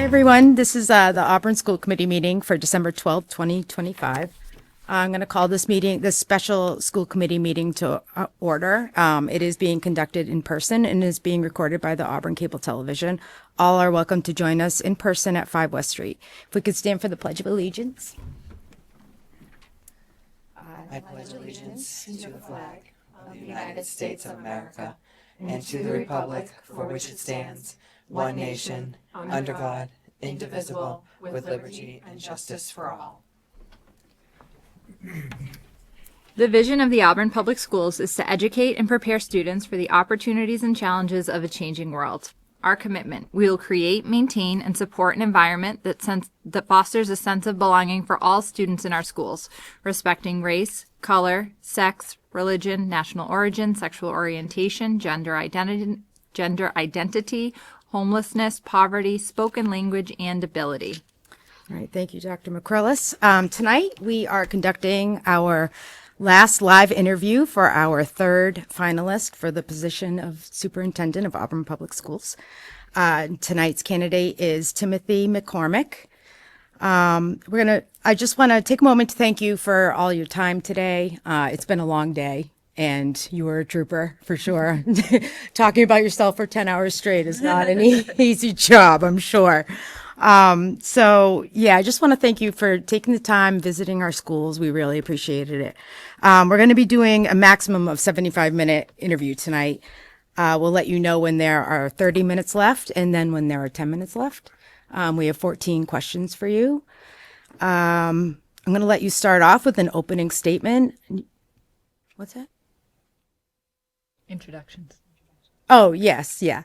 Hi, everyone. This is the Auburn School Committee meeting for December 12th, 2025. I'm going to call this special school committee meeting to order. It is being conducted in person and is being recorded by the Auburn Cable Television. All are welcome to join us in person at 5 West Street. If we could stand for the Pledge of Allegiance. I pledge allegiance to the flag of the United States of America and to the republic for which it stands, one nation, under God, indivisible, with liberty and justice for all. The vision of the Auburn Public Schools is to educate and prepare students for the opportunities and challenges of a changing world. Our commitment: we will create, maintain, and support an environment that fosters a sense of belonging for all students in our schools, respecting race, color, sex, religion, national origin, sexual orientation, gender identity, homelessness, poverty, spoken language, and ability. All right, thank you, Dr. McCrillis. Tonight, we are conducting our last live interview for our third finalist for the position of Superintendent of Auburn Public Schools. Tonight's candidate is Timothy McCormick. I just want to take a moment to thank you for all your time today. It's been a long day, and you were a trooper for sure. Talking about yourself for 10 hours straight is not an easy job, I'm sure. I just want to thank you for taking the time, visiting our schools. We really appreciated it. We're going to be doing a maximum of 75-minute interview tonight. We'll let you know when there are 30 minutes left and then when there are 10 minutes left. We have 14 questions for you. I'm going to let you start off with an opening statement. What's that? Introductions. Oh, yes. Yeah.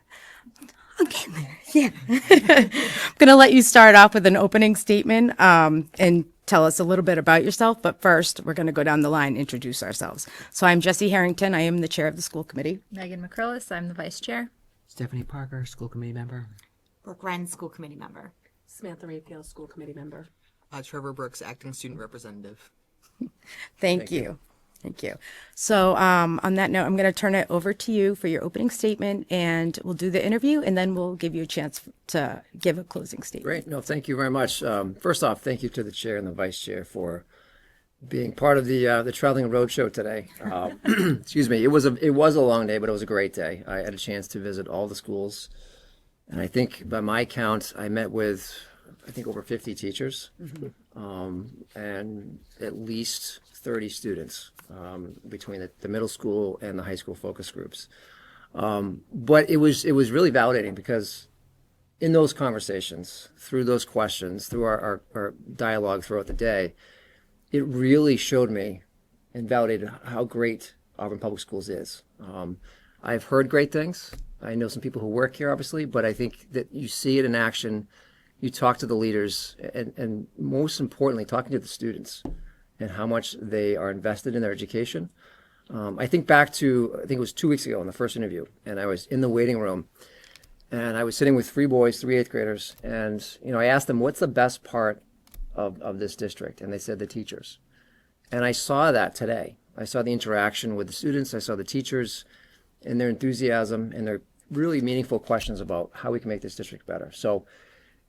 I'm getting there. Yeah. I'm going to let you start off with an opening statement and tell us a little bit about yourself. But first, we're going to go down the line and introduce ourselves. So I'm Jessie Harrington. I am the chair of the school committee. Megan McCrillis, I'm the vice chair. Stephanie Parker, school committee member. Brooke Wren, school committee member. Samantha Rayfield, school committee member. Trevor Brooks, acting student representative. Thank you. Thank you. So on that note, I'm going to turn it over to you for your opening statement, and we'll do the interview, and then we'll give you a chance to give a closing statement. Great. No, thank you very much. First off, thank you to the chair and the vice chair for being part of the traveling roadshow today. Excuse me. It was a long day, but it was a great day. I had a chance to visit all the schools, and I think by my count, I met with over 50 teachers, and at least 30 students between the middle school and the high school focus groups. But it was really validating because in those conversations, through those questions, through our dialogue throughout the day, it really showed me and validated how great Auburn Public Schools is. I've heard great things. I know some people who work here, obviously, but I think that you see it in action. You talk to the leaders, and most importantly, talking to the students and how much they are invested in their education. I think back to, I think it was 2 weeks ago in the first interview, and I was in the waiting room, and I was sitting with three eighth graders, and I asked them, what's the best part of this district? And they said the teachers. And I saw that today. I saw the interaction with the students, I saw the teachers and their enthusiasm and their really meaningful questions about how we can make this district better. So,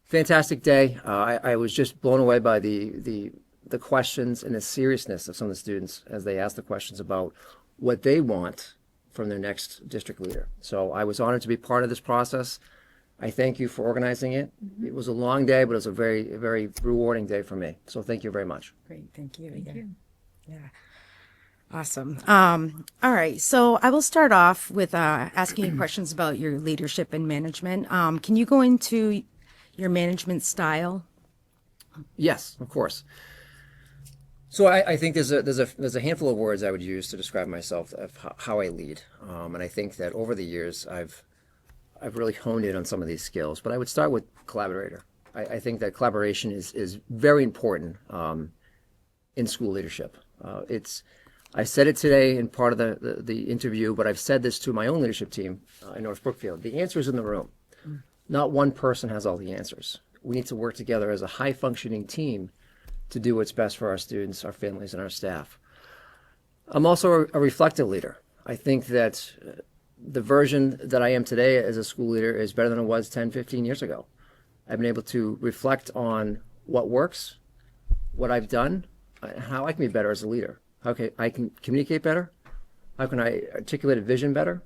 fantastic day. I was just blown away by the questions and the seriousness of some of the students as they asked the questions about what they want from their next district leader. So I was honored to be part of this process. I thank you for organizing it. It was a long day, but it was a very, very rewarding day for me. So thank you very much. Great. Thank you. Thank you. Yeah. Awesome. All right. So I will start off with asking you questions about your leadership and management. Can you go into your management style? Yes, of course. So I think there's a handful of words I would use to describe myself of how I lead, and I think that over the years I've really honed in on some of these skills. But I would start with collaborator. I think that collaboration is very important in school leadership. I said it today in part of the interview, but I've said this to my own leadership team in North Brookfield. The answer is in the room. Not one person has all the answers. We need to work together as a high-functioning team to do what's best for our students, our families, and our staff. I'm also a reflective leader. I think that the version that I am today as a school leader is better than it was 10, 15 years ago. I've been able to reflect on what works, what I've done, how I can be better as a leader. How I can communicate better? How can I articulate a vision better?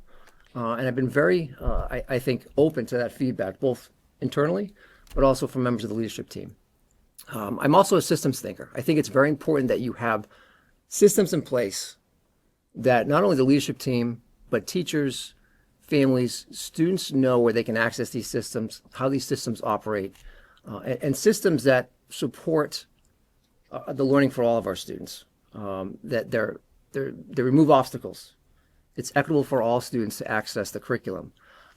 And I've been very, I think, open to that feedback, both internally, but also from members of the leadership team. I'm also a systems thinker. I think it's very important that you have systems in place that not only the leadership team, but teachers, families, students know where they can access these systems, how these systems operate, and systems that support the learning for all of our students, that they remove obstacles. It's equitable for all students to access the curriculum.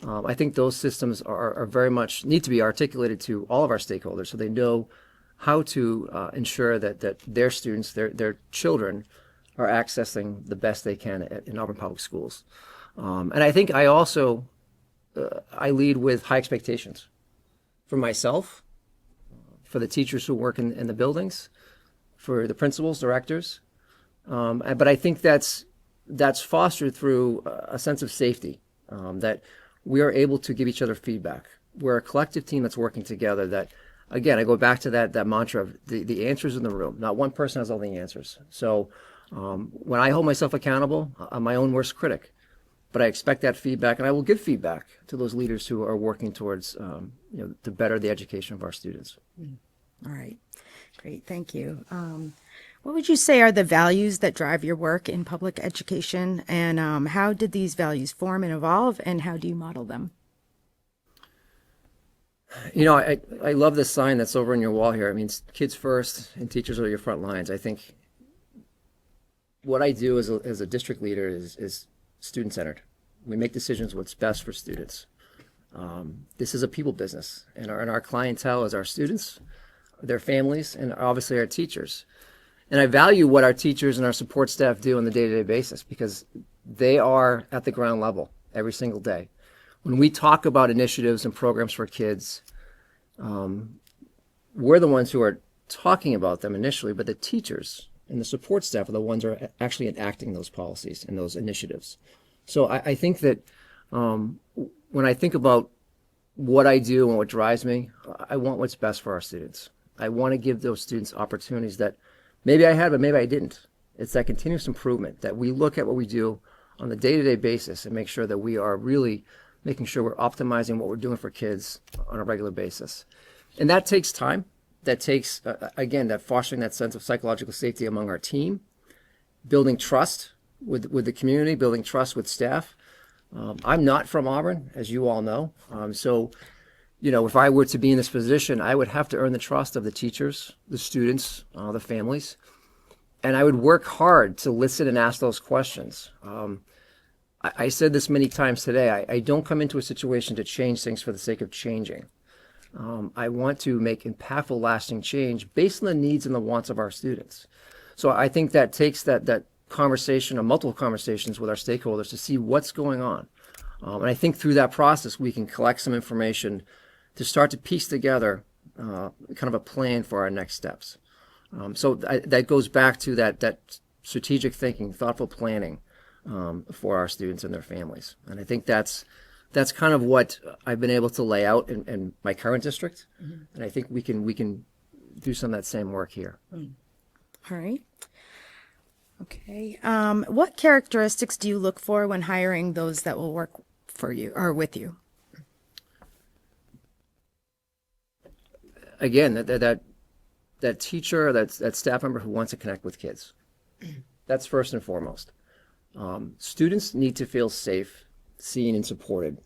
I think those systems are very much need to be articulated to all of our stakeholders so they know how to ensure that their students, their children, are accessing the best they can in Auburn Public Schools. And I think I also I lead with high expectations for myself, for the teachers who work in the buildings, for the principals, directors. But I think that's fostered through a sense of safety, that we are able to give each other feedback. We're a collective team that's working together that, again, I go back to that mantra of the answers in the room. Not one person has all the answers. So when I hold myself accountable, I'm my own worst critic. But I expect that feedback, and I will give feedback to those leaders who are working towards, to better the education of our students. All right. Great. Thank you. What would you say are the values that drive your work in public education, and how did these values form and evolve, and how do you model them? I love this sign that's over on your wall here. I mean, kids first and teachers are your front lines. I think what I do as a district leader is student-centered. We make decisions what's best for students. This is a people business, and our clientele is our students, their families, and obviously our teachers. And I value what our teachers and our support staff do on the day-to-day basis because they are at the ground level every single day. When we talk about initiatives and programs for kids, we're the ones who are talking about them initially, but the teachers and the support staff are the ones who are actually enacting those policies and those initiatives. So I think that when I think about what I do and what drives me, I want what's best for our students. I want to give those students opportunities that maybe I had, but maybe I didn't. It's that continuous improvement that we look at what we do on the day-to-day basis and make sure that we are really making sure we're optimizing what we're doing for kids on a regular basis. And that takes time. That takes, again, that fostering that sense of psychological safety among our team, building trust with the community, building trust with staff. I'm not from Auburn, as you all know. So, if I were to be in this position, I would have to earn the trust of the teachers, the students, the families. And I would work hard to listen and ask those questions. I said this many times today. I don't come into a situation to change things for the sake of changing. I want to make impactful, lasting change based on the needs and the wants of our students. So I think that takes that conversation or multiple conversations with our stakeholders to see what's going on. And I think through that process, we can collect some information to start to piece together kind of a plan for our next steps. So that goes back to that strategic thinking, thoughtful planning for our students and their families. And I think that's kind of what I've been able to lay out in my current district. Mm-hmm. And I think we can do some of that same work here. All right. Okay. What characteristics do you look for when hiring those that will work for you or with you? Again, that teacher, that staff member who wants to connect with kids. That's first and foremost. Students need to feel safe, seen, and supported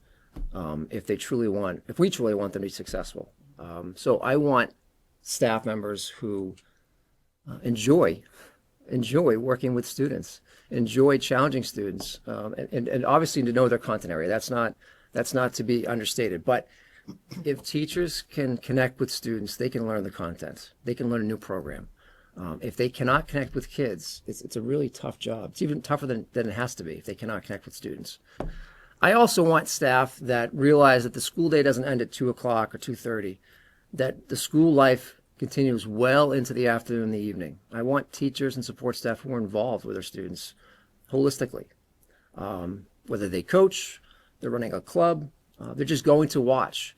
if we truly want them to be successful. So I want staff members who enjoy working with students, enjoy challenging students, and obviously to know their content area. That's not to be understated. But if teachers can connect with students, they can learn the content. They can learn a new program. If they cannot connect with kids, it's a really tough job. It's even tougher than it has to be if they cannot connect with students. I also want staff that realize that the school day doesn't end at 2 o'clock or 2:30, that the school life continues well into the afternoon and the evening. I want teachers and support staff who are involved with their students holistically. Whether they coach, they're running a club, they're just going to watch.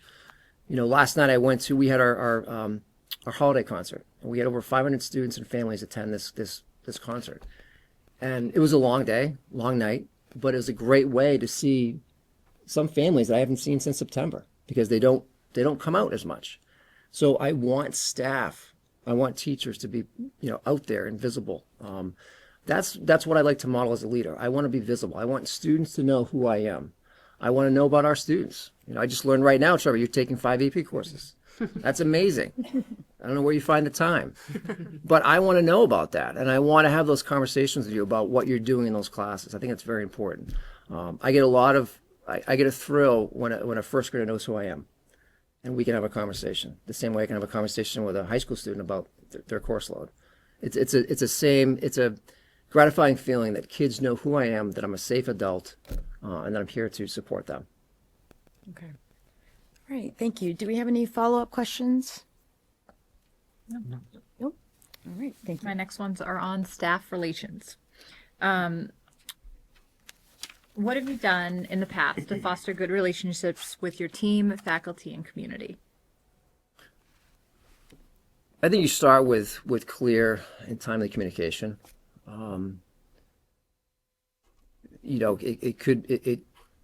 Last night we had our holiday concert, and we had over 500 students and families attend this concert. And it was a long day, long night, but it was a great way to see some families that I haven't seen since September because they don't come out as much. So I want staff, I want teachers to be, out there and visible. That's what I like to model as a leader. I want to be visible. I want students to know who I am. I want to know about our students. I just learned right now, Trevor, you're taking 5 AP courses. That's amazing. I don't know where you find the time, but I want to know about that. And I want to have those conversations with you about what you're doing in those classes. I think it's very important. I get I get a thrill when a first grader knows who I am, and we can have a conversation. The same way I can have a conversation with a high school student about their course load. It's a gratifying feeling that kids know who I am, that I'm a safe adult, and that I'm here to support them. Okay. All right. Thank you. Do we have any follow-up questions? No. Nope. All right. Thank you. My next ones are on staff relations. What have you done in the past to foster good relationships with your team, faculty, and community? I think you start with clear and timely communication. It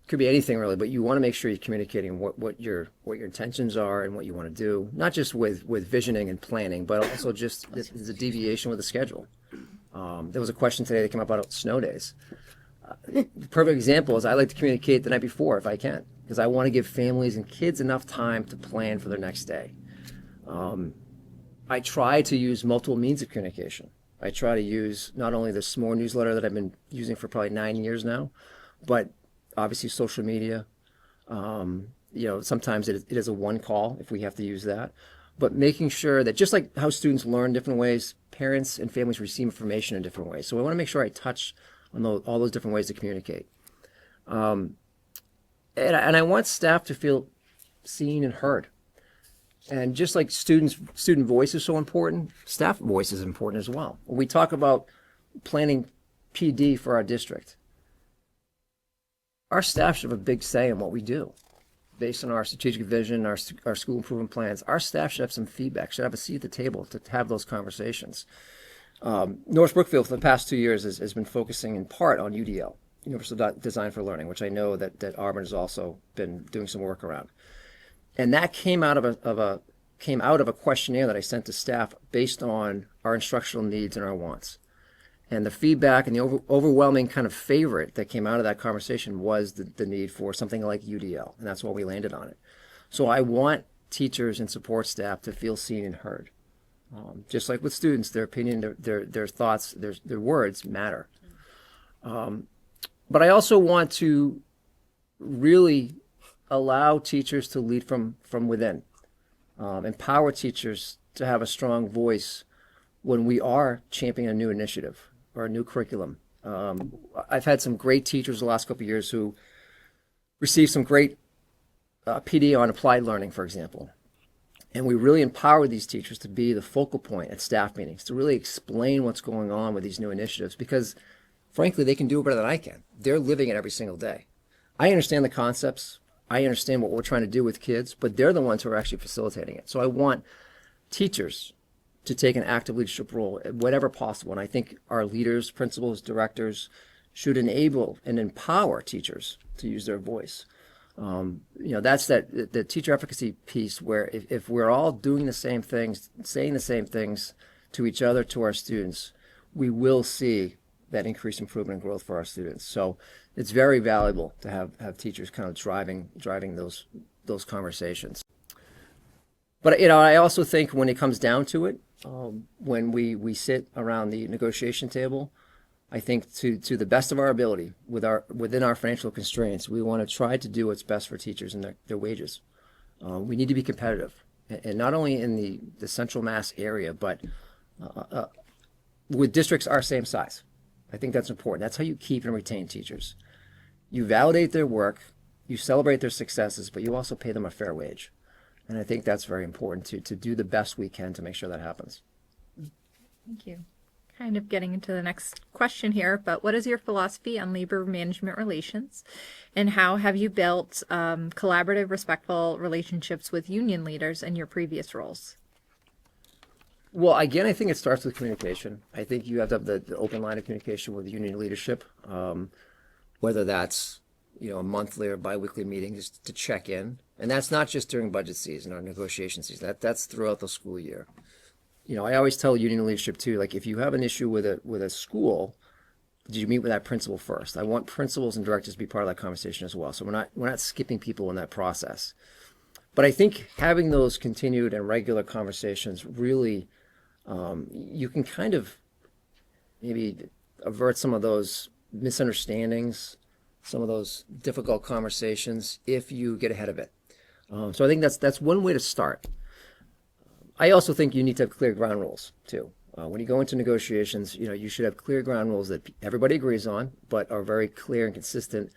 could be anything really, but you want to make sure you're communicating what your intentions are and what you want to do, not just with visioning and planning, but also just there's a deviation with the schedule. There was a question today that came up about snow days. The perfect example is I like to communicate the night before if I can, because I want to give families and kids enough time to plan for their next day. I try to use multiple means of communication. I try to use not only the SMORE newsletter that I've been using for probably 9 years now, but obviously social media. Sometimes it is a one call if we have to use that. But making sure that just like how students learn different ways, parents and families receive information in different ways. So I want to make sure I touch on all those different ways to communicate. And I want staff to feel seen and heard. And just like student voice is so important, staff voice is important as well. When we talk about planning PD for our district, our staff should have a big say in what we do. Based on our strategic vision, our school improvement plans, our staff should have some feedback, should have a seat at the table to have those conversations. North Brookfield for the past 2 years has been focusing in part on UDL, Universal Design for Learning, which I know that Auburn has also been doing some work around. And that came out of a questionnaire that I sent to staff based on our instructional needs and our wants. And the feedback and the overwhelming kind of favorite that came out of that conversation was the need for something like UDL, and that's why we landed on it. So I want teachers and support staff to feel seen and heard. Just like with students, their opinion, their thoughts, their words matter. But I also want to really allow teachers to lead from within, empower teachers to have a strong voice when we are championing a new initiative or a new curriculum. I've had some great teachers the last couple of years who received some great PD on applied learning, for example. And we really empower these teachers to be the focal point at staff meetings, to really explain what's going on with these new initiatives, because frankly, they can do it better than I can. They're living it every single day. I understand the concepts. I understand what we're trying to do with kids, but they're the ones who are actually facilitating it. So I want teachers to take an active leadership role, whatever possible. And I think our leaders, principals, directors should enable and empower teachers to use their voice. That's the teacher efficacy piece where if we're all doing the same things, saying the same things to each other, to our students, we will see that increased improvement and growth for our students. So it's very valuable to have teachers kind of driving those conversations. But I also think when it comes down to it, when we sit around the negotiation table, I think to the best of our ability, within our financial constraints, we want to try to do what's best for teachers and their wages. We need to be competitive, and not only in the Central Mass area, but with districts our same size. I think that's important. That's how you keep and retain teachers. You validate their work, you celebrate their successes, but you also pay them a fair wage. And I think that's very important to do the best we can to make sure that happens. Thank you. Kind of getting into the next question here, but what is your philosophy on labor management relations, and how have you built collaborative, respectful relationships with union leaders in your previous roles? Well, again, I think it starts with communication. I think you have to have the open line of communication with union leadership, whether that's a monthly or biweekly meeting just to check in, and that's not just during budget season or negotiation season. That's throughout the school year. I always tell union leadership too, like if you have an issue with a school, did you meet with that principal first? I want principals and directors to be part of that conversation as well. So we're not skipping people in that process. But I think having those continued and regular conversations really, you can kind of maybe avert some of those misunderstandings, some of those difficult conversations if you get ahead of it. So I think that's one way to start. I also think you need to have clear ground rules too. When you go into negotiations, you should have clear ground rules that everybody agrees on, but are very clear and consistent,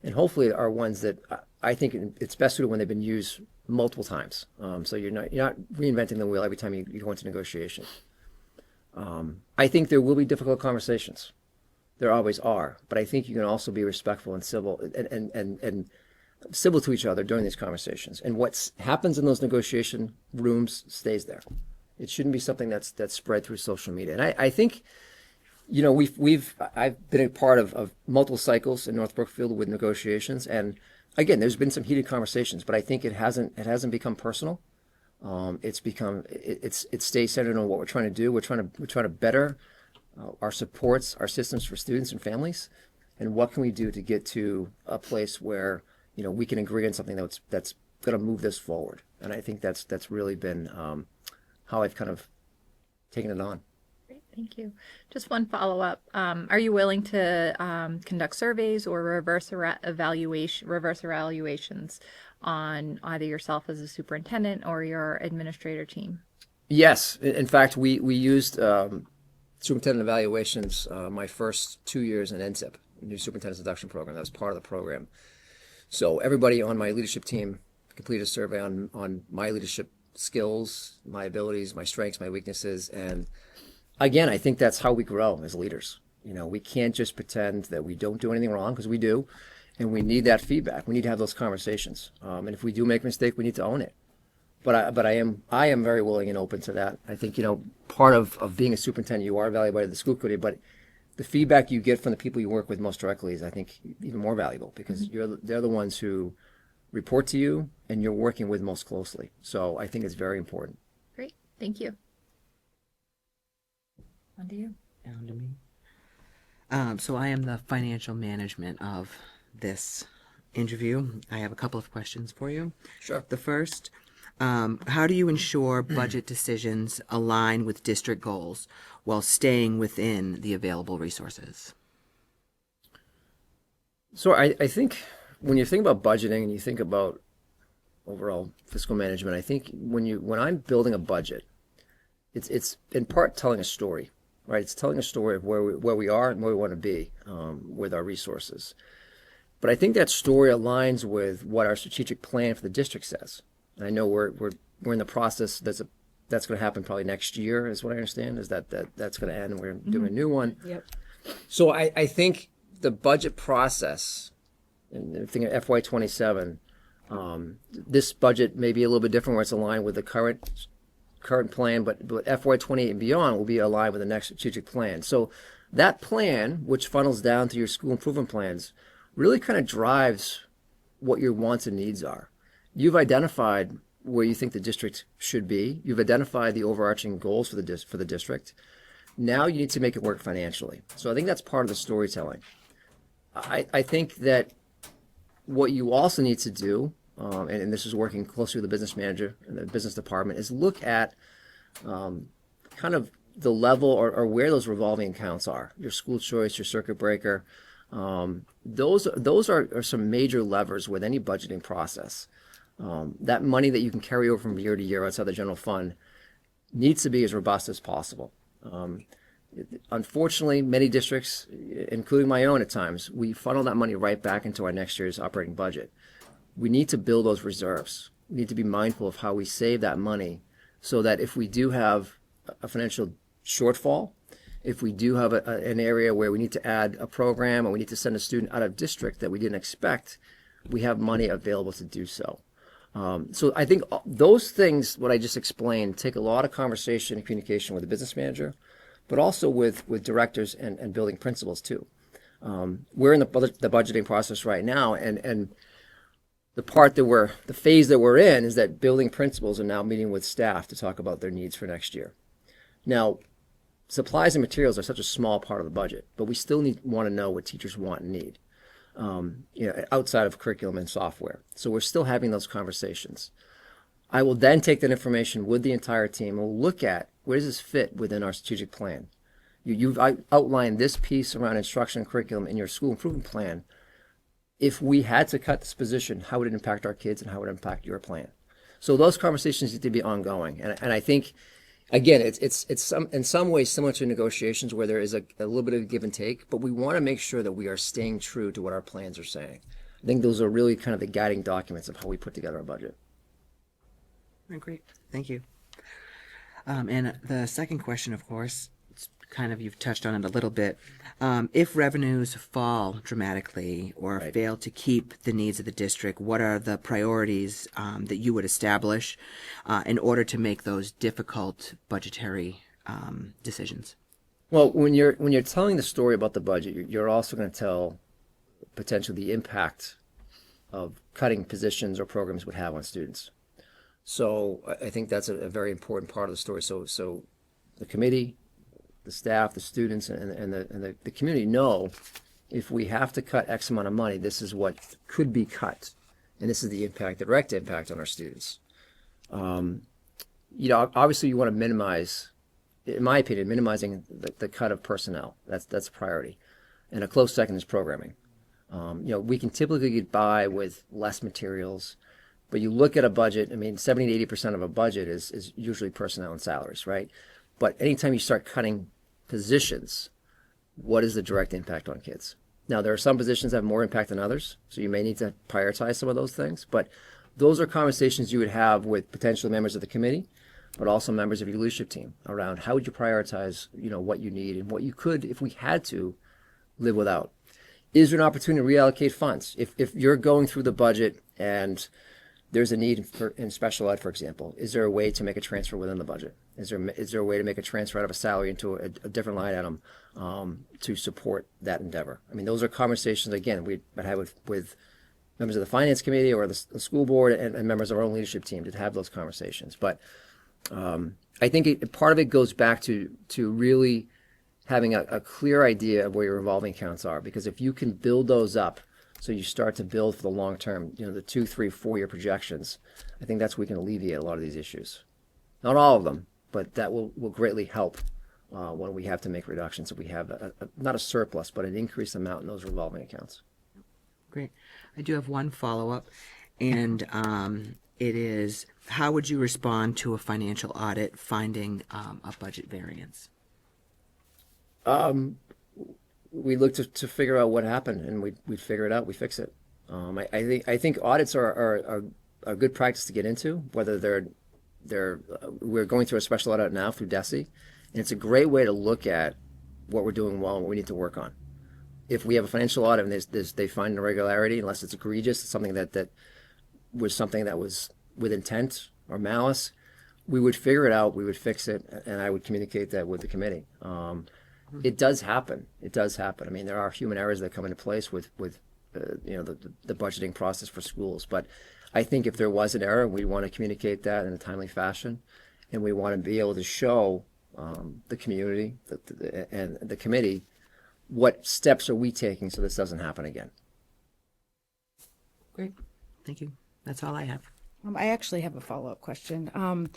and hopefully are ones that I think it's best suited when they've been used multiple times. So you're not reinventing the wheel every time you go into negotiation. I think there will be difficult conversations. There always are, but I think you can also be respectful and civil and civil to each other during these conversations. And what happens in those negotiation rooms stays there. It shouldn't be something that's spread through social media. And I think, I've been a part of multiple cycles in North Brookfield with negotiations, and again, there's been some heated conversations, but I think it hasn't become personal. It stays centered on what we're trying to do. We're trying to better our supports, our systems for students and families, and what can we do to get to a place where we can agree on something that's going to move this forward. And I think that's really been how I've kind of taken it on. Great, thank you. Just one follow-up. Are you willing to conduct surveys or reverse evaluations on either yourself as a superintendent or your administrator team? Yes. In fact, we used superintendent evaluations my first 2 years in NSIP, New Superintendent Induction Program. That was part of the program. So everybody on my leadership team completed a survey on my leadership skills, my abilities, my strengths, my weaknesses. And again, I think that's how we grow as leaders. We can't just pretend that we don't do anything wrong, because we do. And we need that feedback. We need to have those conversations. And if we do make a mistake, we need to own it. But I am very willing and open to that. I think, part of being a superintendent, you are evaluated by the school committee, but the feedback you get from the people you work with most directly is, I think, even more valuable, because they're the ones who report to you and you're working with most closely. So I think it's very important. Great, thank you. On to you. Down to me. So I am the financial management of this interview. I have a couple of questions for you. Sure. The first, how do you ensure budget decisions align with district goals while staying within the available resources? So I think when you think about budgeting and you think about overall fiscal management, I think when I'm building a budget, it's in part telling a story, right? It's telling a story of where we are and where we want to be with our resources. But I think that story aligns with what our strategic plan for the district says. And I know we're in the process that's going to happen probably next year, is what I understand, is that's going to end and we're doing a new one. Yep. So I think the budget process, and thinking of FY27, this budget may be a little bit different where it's aligned with the current plan, but FY28 and beyond will be aligned with the next strategic plan. So that plan, which funnels down to your school improvement plans, really kind of drives what your wants and needs are. You've identified where you think the district should be. You've identified the overarching goals for the district. Now you need to make it work financially. So I think that's part of the storytelling. I think that what you also need to do, and this is working closely with the business manager and the business department, is look at kind of the level or where those revolving accounts are. Your school choice, your circuit breaker. Those are some major levers with any budgeting process. That money that you can carry over from year to year outside the general fund needs to be as robust as possible. Unfortunately, many districts, including my own at times, we funnel that money right back into our next year's operating budget. We need to build those reserves. We need to be mindful of how we save that money so that if we do have a financial shortfall If we do have an area where we need to add a program or we need to send a student out of district that we didn't expect, we have money available to do so. So I think those things, what I just explained, take a lot of conversation and communication with the business manager, but also with directors and building principals too. We're in the budgeting process right now, and the phase that we're in is that building principals are now meeting with staff to talk about their needs for next year. Now, supplies and materials are such a small part of the budget, but we still want to know what teachers want and need, outside of curriculum and software. So we're still having those conversations. I will then take that information with the entire team and we'll look at where does this fit within our strategic plan. You've outlined this piece around instruction and curriculum in your school improvement plan. If we had to cut this position, how would it impact our kids and how would it impact your plan? So those conversations need to be ongoing. And I think, again, it's in some ways similar to negotiations where there is a little bit of give and take, but we want to make sure that we are staying true to what our plans are saying. I think those are really kind of the guiding documents of how we put together our budget. Great, thank you. And the second question, of course, it's kind of, you've touched on it a little bit. If revenues fall dramatically or fail to keep the needs of the district, what are the priorities that you would establish in order to make those difficult budgetary decisions? Well, when you're telling the story about the budget, you're also going to tell potentially the impact of cutting positions or programs would have on students. So I think that's a very important part of the story. So the committee, the staff, the students, and the community know if we have to cut X amount of money, this is what could be cut, and this is the direct impact on our students. Obviously you want to minimize, in my opinion, minimizing the cut of personnel. That's a priority, and a close second is programming. We can typically get by with less materials. But you look at a budget, 70 to 80% of a budget is usually personnel and salaries, right? But anytime you start cutting positions, what is the direct impact on kids? Now, there are some positions that have more impact than others, so you may need to prioritize some of those things. But those are conversations you would have with potential members of the committee, but also members of your leadership team around how would you prioritize, what you need and what you could, if we had to, live without. Is there an opportunity to reallocate funds? If you're going through the budget and there's a need in special ed, for example, is there a way to make a transfer within the budget? Is there a way to make a transfer out of a salary into a different line item to support that endeavor? Those are conversations, again, we'd have with members of the finance committee or the school board and members of our own leadership team to have those conversations. But I think part of it goes back to really having a clear idea of where your revolving accounts are, because if you can build those up, so you start to build for the long term, the 2, 3, 4-year projections. I think that's where we can alleviate a lot of these issues. Not all of them, but that will greatly help when we have to make reductions. If we have not a surplus, but an increased amount in those revolving accounts. Great. I do have one follow-up, and it is, how would you respond to a financial audit finding a budget variance? We look to figure out what happened, and we figure it out. We fix it. I think audits are a good practice to get into. Whether we're going through a special audit now through DESE, and it's a great way to look at what we're doing well and what we need to work on. If we have a financial audit and they find an irregularity, unless it's egregious, something that was with intent or malice, we would figure it out. We would fix it, and I would communicate that with the committee. It does happen. There are human errors that come into place with the budgeting process for schools. But I think if there was an error, we want to communicate that in a timely fashion, and we want to be able to show the community and the committee what steps are we taking so this doesn't happen again. Great. Thank you. That's all I have. I actually have a follow-up question.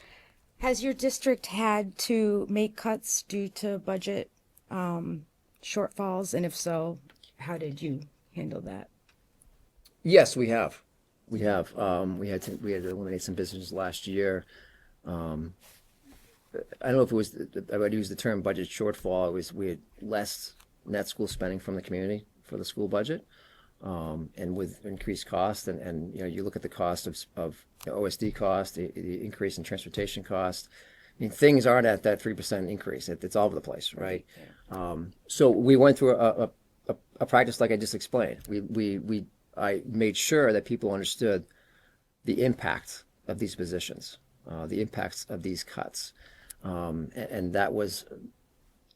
Has your district had to make cuts due to budget shortfalls, and if so, how did you handle that? Yes, we have. We had to eliminate some businesses last year. I don't know if it was, I would use the term budget shortfall. We had less net school spending from the community for the school budget, and with increased cost, and you look at the cost of OSD cost, the increase in transportation cost. Things aren't at that 3% increase. It's all over the place, right? So we went through a practice like I just explained. I made sure that people understood the impact of these positions, the impacts of these cuts, and that was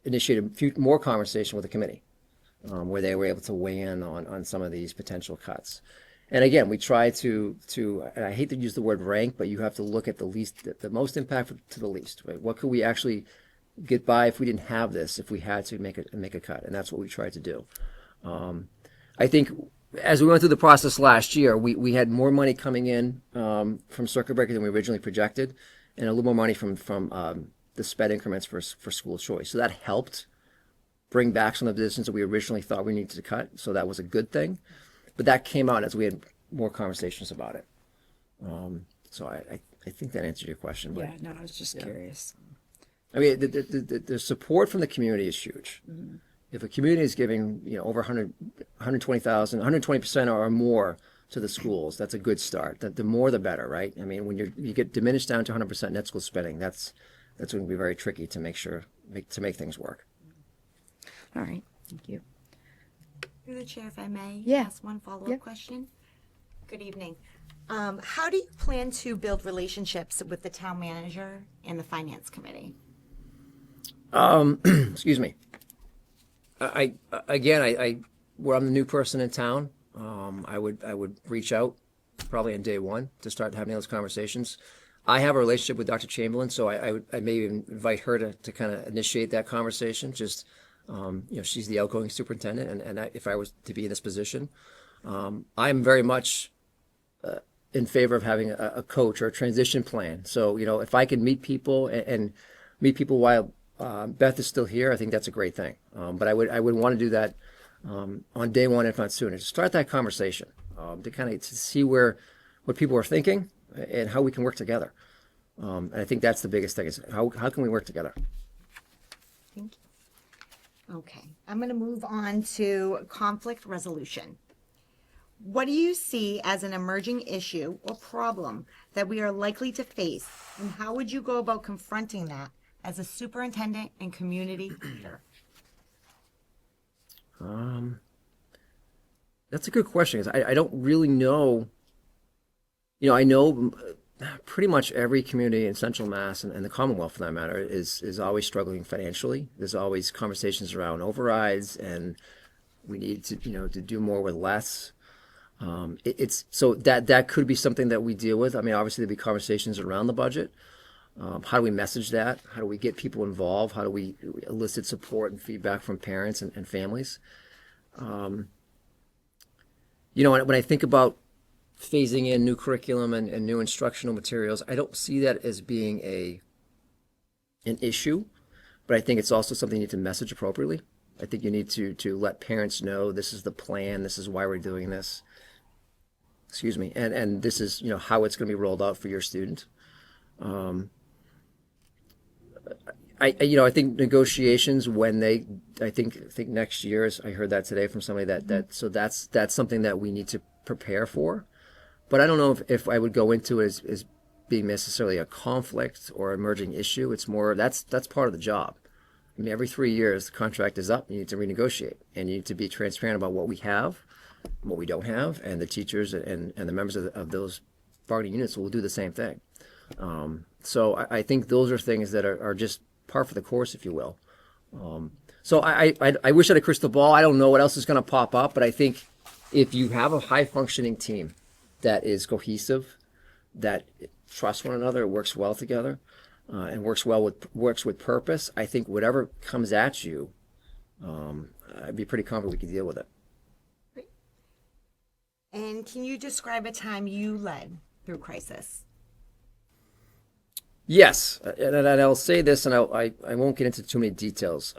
initiated more conversation with the committee, where they were able to weigh in on some of these potential cuts. And again, we try to and I hate to use the word rank, but you have to look at the most impactful to the least. Right? What could we actually get by if we didn't have this? If we had to make a cut, and that's what we tried to do. I think as we went through the process last year, we had more money coming in from circuit breaker than we originally projected, and a little more money from the sped increments for school choice. So that helped bring back some of the positions that we originally thought we needed to cut. So that was a good thing. But that came out as we had more conversations about it. So I think that answered your question. But, Yeah, no, I was just curious. I mean, the support from the community is huge. Mm-hmm. If a community is giving, over 120,000, 120% or more to the schools, that's a good start. The more, the better, right? I mean, when you get diminished down to 100% net school spending, that's going to be very tricky to make things work. All right, thank you. Through the chair, if I may Yeah. ask one follow-up Yeah. question. Good evening. How do you plan to build relationships with the town manager and the finance committee? Excuse me. I where I'm the new person in town, I would reach out probably on day one to start having those conversations. I have a relationship with Dr. Chamberlain, so I may even invite her to kind of initiate that conversation. Just she's the outgoing superintendent, and if I was to be in this position, I'm very much in favor of having a coach or a transition plan. So if I can meet people and meet people while Beth is still here, I think that's a great thing. But I would want to do that on day one, if not sooner, to start that conversation, to kind of to see what people are thinking and how we can work together. And I think that's the biggest thing is how can we work together? Thank you. Okay, I'm going to move on to conflict resolution. What do you see as an emerging issue or problem that we are likely to face, and how would you go about confronting that as a superintendent and community leader? That's a good question. 'Cause I don't really know. I know pretty much every community in Central Mass and the Commonwealth, for that matter, is always struggling financially. There's always conversations around overrides, and we need to to do more with less. It's so that could be something that we deal with. I mean, obviously there'd be conversations around the budget. How do we message that? How do we get people involved? How do we elicit support and feedback from parents and families? When I think about phasing in new curriculum and new instructional materials, I don't see that as being an issue, but I think it's also something you need to message appropriately. I think you need to let parents know this is the plan, this is why we're doing this. Excuse me, and this is how it's going to be rolled out for your student. I think negotiations I think next year I heard that today from somebody that's something that we need to prepare for, but I don't know if I would go into it as being necessarily a conflict or emerging issue. It's more that's part of the job. I mean, every 3 years the contract is up. You need to renegotiate, and you need to be transparent about what we have, what we don't have, and the teachers and the members of those bargaining units will do the same thing. So I think those are things that are just par for the course, if you will. So I wish I had a crystal ball. I don't know what else is going to pop up, but I think if you have a high-functioning team that is cohesive, that trusts one another, works well together, and works with purpose, I think whatever comes at you, I'd be pretty confident we can deal with it. And can you describe a time you led through crisis? Yes, and I'll say this, and I won't get into too many details.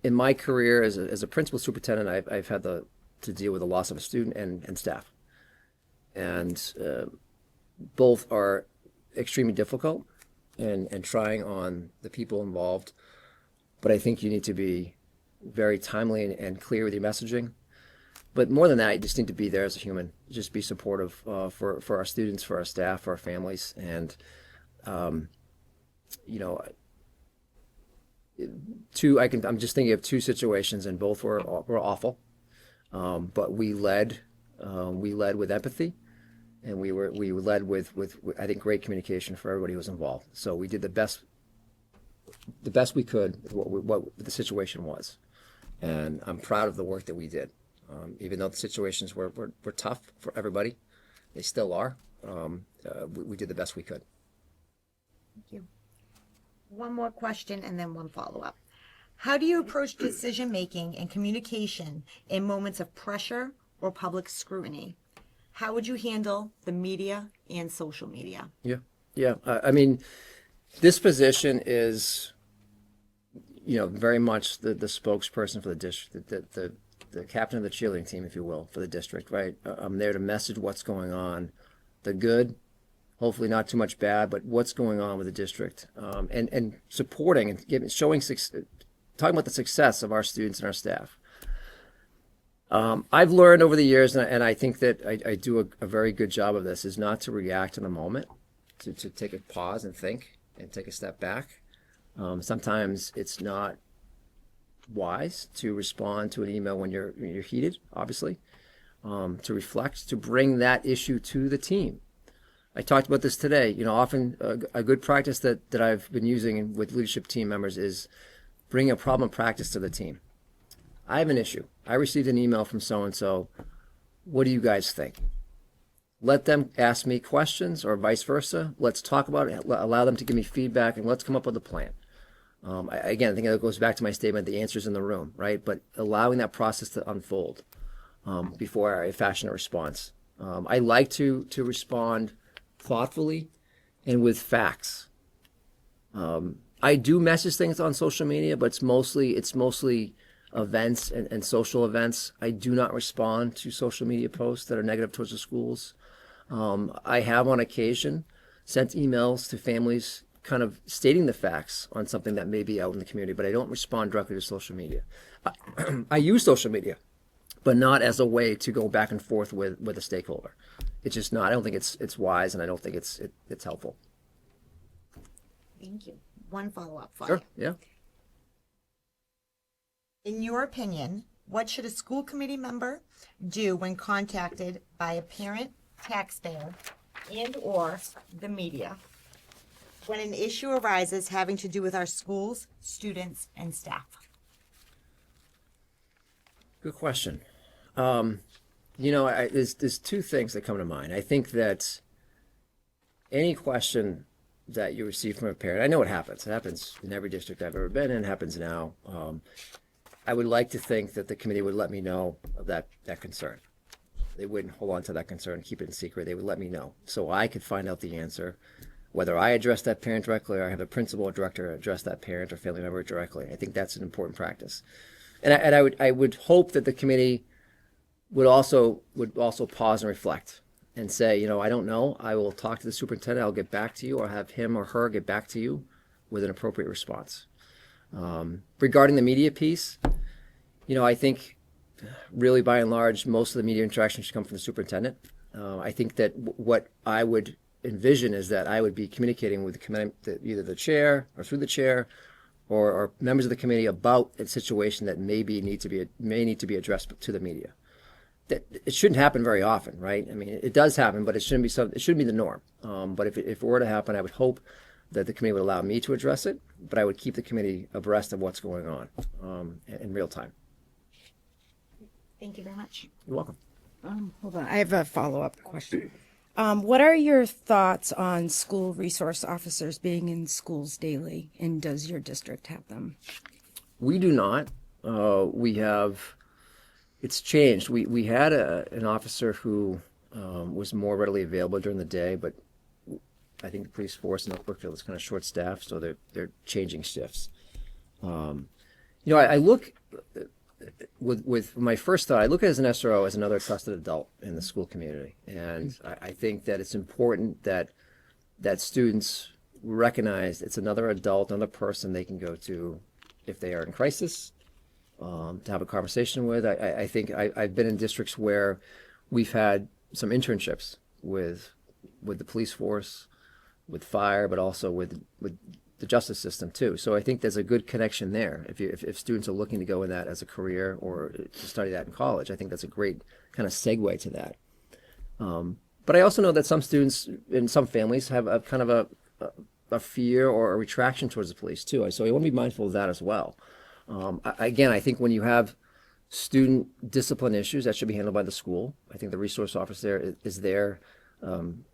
In my career as a principal superintendent, I've had to deal with the loss of a student and staff, and both are extremely difficult and trying on the people involved. But I think you need to be very timely and clear with your messaging. But more than that, you just need to be there as a human. Just be supportive for our students, for our staff, for our families, and I'm just thinking of two situations, and both were awful. But we led with empathy, and we led with I think great communication for everybody who was involved. So we did the best we could with what the situation was, and I'm proud of the work that we did. Even though the situations were tough for everybody, they still are. We did the best we could. Thank you. One more question and then one follow-up. How do you approach decision-making and communication in moments of pressure or public scrutiny? How would you handle the media and social media? Yeah. I mean, this position is, very much the spokesperson for the district, the captain of the cheerleading team, if you will, for the district, right? I'm there to message what's going on, the good, hopefully not too much bad, but what's going on with the district, and supporting and talking about the success of our students and our staff. I've learned over the years, and I think that I do a very good job of this, is not to react in the moment, to take a pause and think and take a step back. Sometimes it's not wise to respond to an email when you're heated, obviously, to reflect, to bring that issue to the team. I talked about this today. Often a good practice that I've been using with leadership team members is bring a problem practice to the team. I have an issue. I received an email from so-and-so. What do you guys think? Let them ask me questions or vice versa. Let's talk about it, allow them to give me feedback, and let's come up with a plan. I think that goes back to my statement, the answer's in the room, right? But allowing that process to unfold before I fashion a response. I like to respond thoughtfully and with facts. I do message things on social media, but it's mostly events and social events. I do not respond to social media posts that are negative towards the schools. I have on occasion sent emails to families kind of stating the facts on something that may be out in the community, but I don't respond directly to social media. I use social media, but not as a way to go back and forth with a stakeholder. It's just not. I don't think it's wise, and I don't think it's helpful. Thank you. One follow-up for Sure. you. Yeah. In your opinion, what should a school committee member do when contacted by a parent, taxpayer, and/or the media when an issue arises having to do with our schools, students, and staff? Good question. There's two things that come to mind. I think that any question that you receive from a parent, I know it happens. It happens in every district I've ever been in. It happens now. I would like to think that the committee would let me know of that concern. They wouldn't hold on to that concern, keep it in secret. They would let me know so I could find out the answer, whether I address that parent directly or I have a principal or director address that parent or family member directly. I think that's an important practice. And I would hope that the committee would also pause and reflect and say, I don't know. I will talk to the superintendent. I'll get back to you, or have him or her get back to you with an appropriate response. Regarding the media piece, I think really by and large, most of the media interaction should come from the superintendent. I think that what I would envision is that I would be communicating with either the chair or through the chair or members of the committee about a situation that may need to be addressed to the media. That it shouldn't happen very often, right? I mean, it does happen, but it shouldn't be the norm. But if it were to happen, I would hope that the committee would allow me to address it, but I would keep the committee abreast of what's going on in real time. Thank you very much. You're welcome. Hold on, I have a follow-up question. What are your thoughts on school resource officers being in schools daily, and does your district have them? We do not. It's changed. We had an officer who was more readily available during the day, but I think the police force in Oak Brookfield is kind of short-staffed, so they're changing shifts. I look with my first thought. I look at as an SRO as another trusted adult in the school community, and I think that it's important that students recognize it's another adult, another person they can go to if they are in crisis, to have a conversation with. I think I've been in districts where we've had some internships with the police force, with fire, but also with the justice system too. So I think there's a good connection there. If students are looking to go in that as a career or to study that in college, I think that's a great kind of segue to that. But I also know that some students in some families have a kind of a fear or a retraction towards the police too. So I want to be mindful of that as well. Again, I think when you have student discipline issues, that should be handled by the school. I think the resource officer is there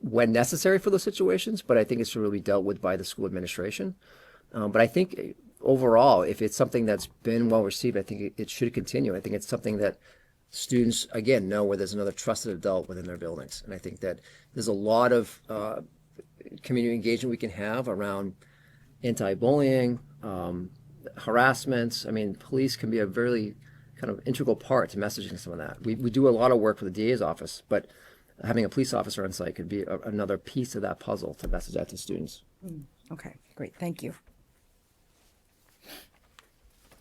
when necessary for those situations, but I think it should really be dealt with by the school administration. But I think overall, if it's something that's been well received, I think it should continue. I think it's something that students, again, know where there's another trusted adult within their buildings. And I think that there's a lot of community engagement we can have around anti-bullying, harassment. I mean, police can be a very kind of integral part to messaging some of that. We do a lot of work for the DA's office, but having a police officer on site could be another piece of that puzzle to message that to students. Okay, great. Thank you.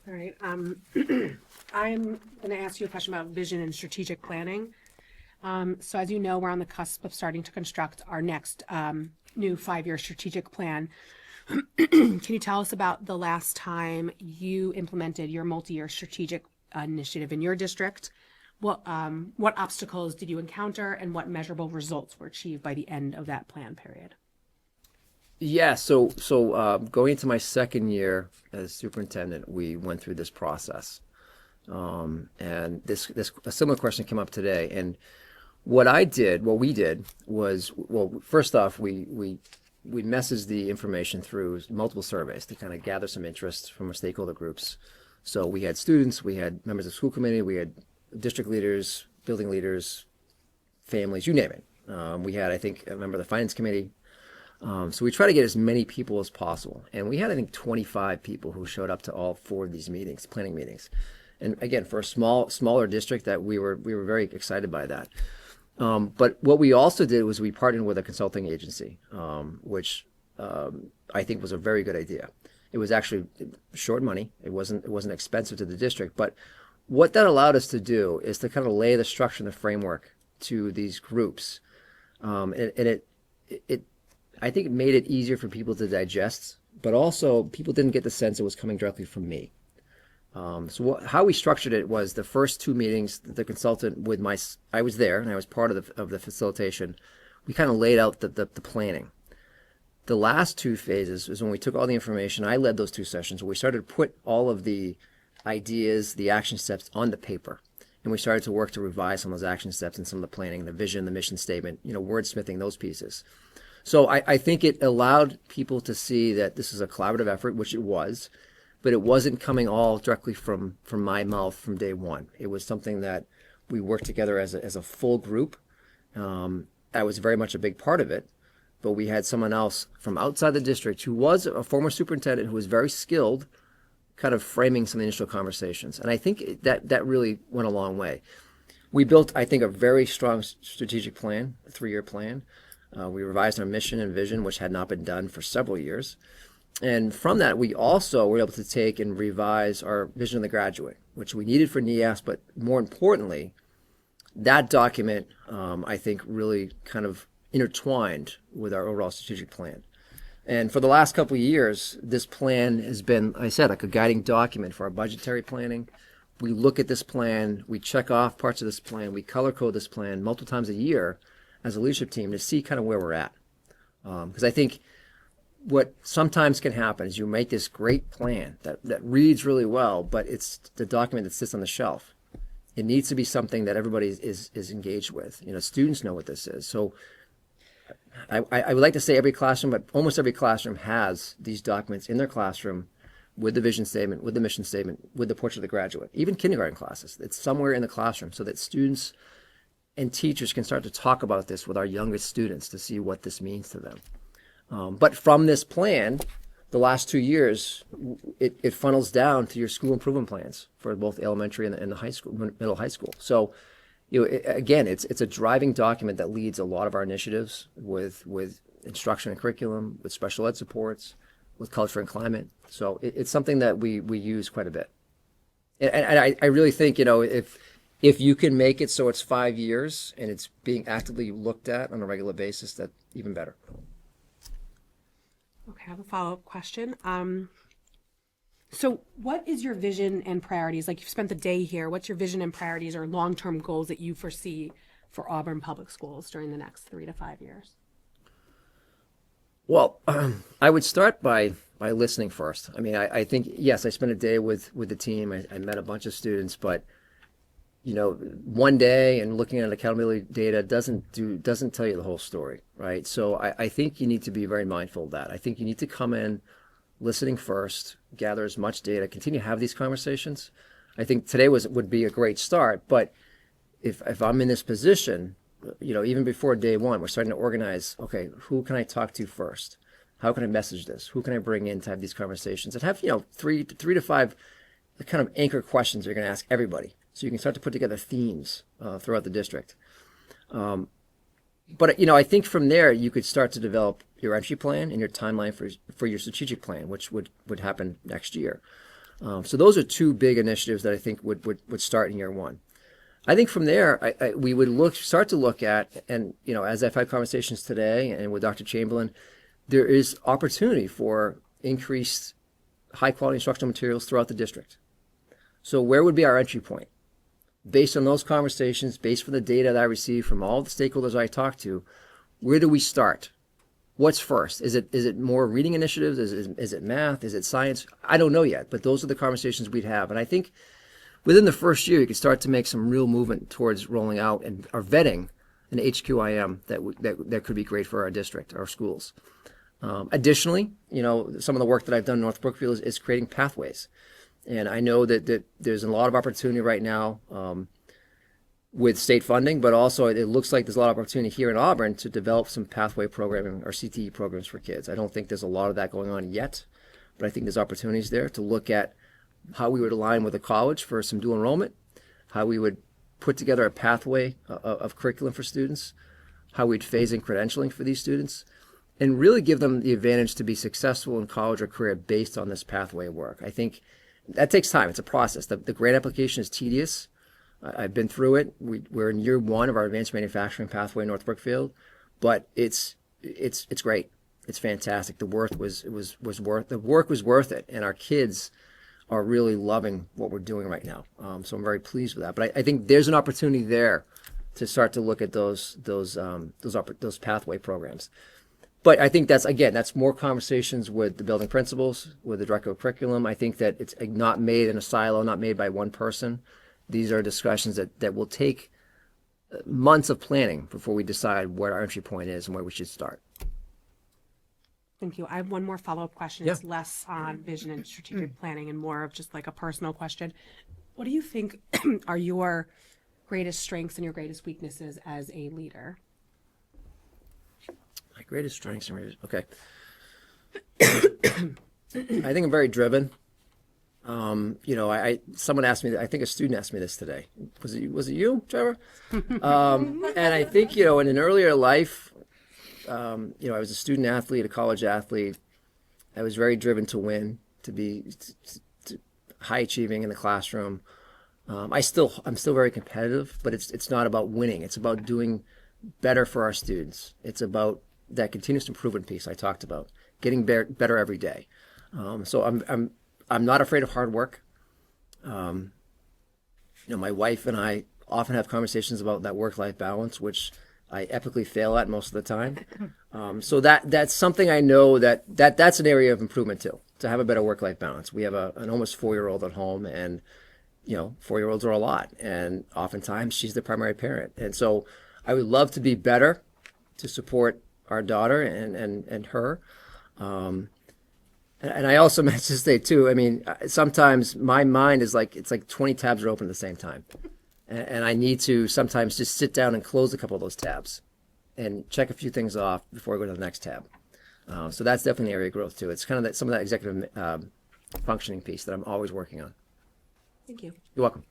All right. I'm going to ask you a question about vision and strategic planning. So as you know, we're on the cusp of starting to construct our next new 5-year strategic plan. Can you tell us about the last time you implemented your multi-year strategic initiative in your district? What obstacles did you encounter, and what measurable results were achieved by the end of that plan period? Yeah, so going into my second year as superintendent, we went through this process, and a similar question came up today. And what we did was, well, first off, we messaged the information through multiple surveys to kind of gather some interest from our stakeholder groups. So we had students, we had members of the school committee, we had district leaders, building leaders, families, you name it. We had, I think, a member of the finance committee. So we try to get as many people as possible. And we had, I think, 25 people who showed up to all 4 of these meetings, planning meetings. And again, for a smaller district, that we were very excited by that. But what we also did was we partnered with a consulting agency, which I think was a very good idea. It was actually short money. It wasn't expensive to the district. But what that allowed us to do is to kind of lay the structure and the framework to these groups. And it I think it made it easier for people to digest, but also people didn't get the sense it was coming directly from me. How we structured it was the first 2 meetings, the consultant I was there and I was part of the facilitation. We kind of laid out the planning. The last 2 phases is when we took all the information. I led those 2 sessions where we started to put all of the ideas, the action steps on the paper. And we started to work to revise some of those action steps and some of the planning, the vision, the mission statement, wordsmithing those pieces. So I think it allowed people to see that this is a collaborative effort, which it was, but it wasn't coming all directly from my mouth from day one. It was something that we worked together as a full group. I was very much a big part of it, but we had someone else from outside the district who was a former superintendent who was very skilled, kind of framing some initial conversations. And I think that really went a long way. We built, I think, a very strong strategic plan, a 3-year plan. We revised our mission and vision, which had not been done for several years. And from that, we also were able to take and revise our vision of the graduate, which we needed for NEAS, but more importantly, that document, I think, really kind of intertwined with our overall strategic plan. And for the last couple of years, this plan has been, like I said, like a guiding document for our budgetary planning. We look at this plan, we check off parts of this plan, we color code this plan multiple times a year as a leadership team to see kind of where we're at. Because I think what sometimes can happen is you make this great plan that reads really well, but it's the document that sits on the shelf. It needs to be something that everybody is engaged with. Students know what this is. So I would like to say every classroom, but almost every classroom has these documents in their classroom with the vision statement, with the mission statement, with the portrait of the graduate. Even kindergarten classes, it's somewhere in the classroom so that students and teachers can start to talk about this with our youngest students to see what this means to them. But from this plan, the last 2 years, it funnels down to your school improvement plans for both elementary and the high school, middle high school. So, again, it's a driving document that leads a lot of our initiatives with instruction and curriculum, with special ed supports, with culture and climate. So it's something that we use quite a bit. And I really think, if you can make it so it's 5 years and it's being actively looked at on a regular basis, that's even better. Okay, I have a follow-up question. So what is your vision and priorities? Like, you've spent the day here. What's your vision and priorities or long-term goals that you foresee for Auburn Public Schools during the next 3 to 5 years? Well, I would start by listening first. I mean, I think, yes, I spent a day with the team. I met a bunch of students, but one day and looking at accountability data doesn't tell you the whole story, right? So I think you need to be very mindful of that. I think you need to come in listening first, gather as much data, continue to have these conversations. I think today would be a great start, but if I'm in this position, even before day one, we're starting to organize, okay, who can I talk to first? How can I message this? Who can I bring in to have these conversations? And have, three to five kind of anchor questions you're going to ask everybody. So you can start to put together themes throughout the district. But I think from there you could start to develop your entry plan and your timeline for your strategic plan, which would happen next year. So those are two big initiatives that I think would start in year one. I think from there we would start to look at, and as I've had conversations today and with Dr. Chamberlain, there is opportunity for increased high quality instructional materials throughout the district. So where would be our entry point? Based on those conversations, based on the data that I receive from all the stakeholders I talk to, where do we start? What's first? Is it more reading initiatives? Is it math? Is it science? I don't know yet, but those are the conversations we'd have. And I think within the first year, you could start to make some real movement towards rolling out and are vetting an HQIM that could be great for our district, our schools. Additionally, some of the work that I've done in North Brookfield is creating pathways. And I know that there's a lot of opportunity right now with state funding, but also it looks like there's a lot of opportunity here in Auburn to develop some pathway programming or CTE programs for kids. I don't think there's a lot of that going on yet, but I think there's opportunities there to look at how we would align with a college for some dual enrollment, how we would put together a pathway of curriculum for students, how we'd phase in credentialing for these students, and really give them the advantage to be successful in college or career based on this pathway work. I think that takes time. It's a process. The grant application is tedious. I've been through it. We're in year one of our advanced manufacturing pathway in North Brookfield, but it's great. It's fantastic. The work was worth it, and our kids are really loving what we're doing right now. So I'm very pleased with that. But I think there's an opportunity there to start to look at those pathway programs. But I think that's more conversations with the building principals, with the director of curriculum. I think that it's not made in a silo, not made by one person. These are discussions that will take months of planning before we decide what our entry point is and where we should start. Thank you. I have one more follow-up question. Yeah. It's less on vision and strategic planning and more of just like a personal question. What do you think are your greatest strengths and your greatest weaknesses as a leader? My greatest strengths and weaknesses. Okay. I think I'm very driven. Someone asked me, I think a student asked me this today. Was it you, Trevor? And I think, in an earlier life, I was a student athlete, a college athlete. I was very driven to win, to be high achieving in the classroom. I'm still very competitive, but it's not about winning. It's about doing better for our students. It's about that continuous improvement piece I talked about, getting better every day. So I'm not afraid of hard work. My wife and I often have conversations about that work-life balance, which I epically fail at most of the time. So that's something I know that's an area of improvement too, to have a better work-life balance. We have an almost 4-year-old at home, and 4-year-olds are a lot, and oftentimes she's the primary parent. And so I would love to be better to support our daughter and her. And I also meant to say too, I mean, sometimes my mind is it's like 20 tabs are open at the same time. And I need to sometimes just sit down and close a couple of those tabs and check a few things off before I go to the next tab. So that's definitely an area of growth too. It's kind of some of that executive functioning piece that I'm always working on. Thank you. You're welcome.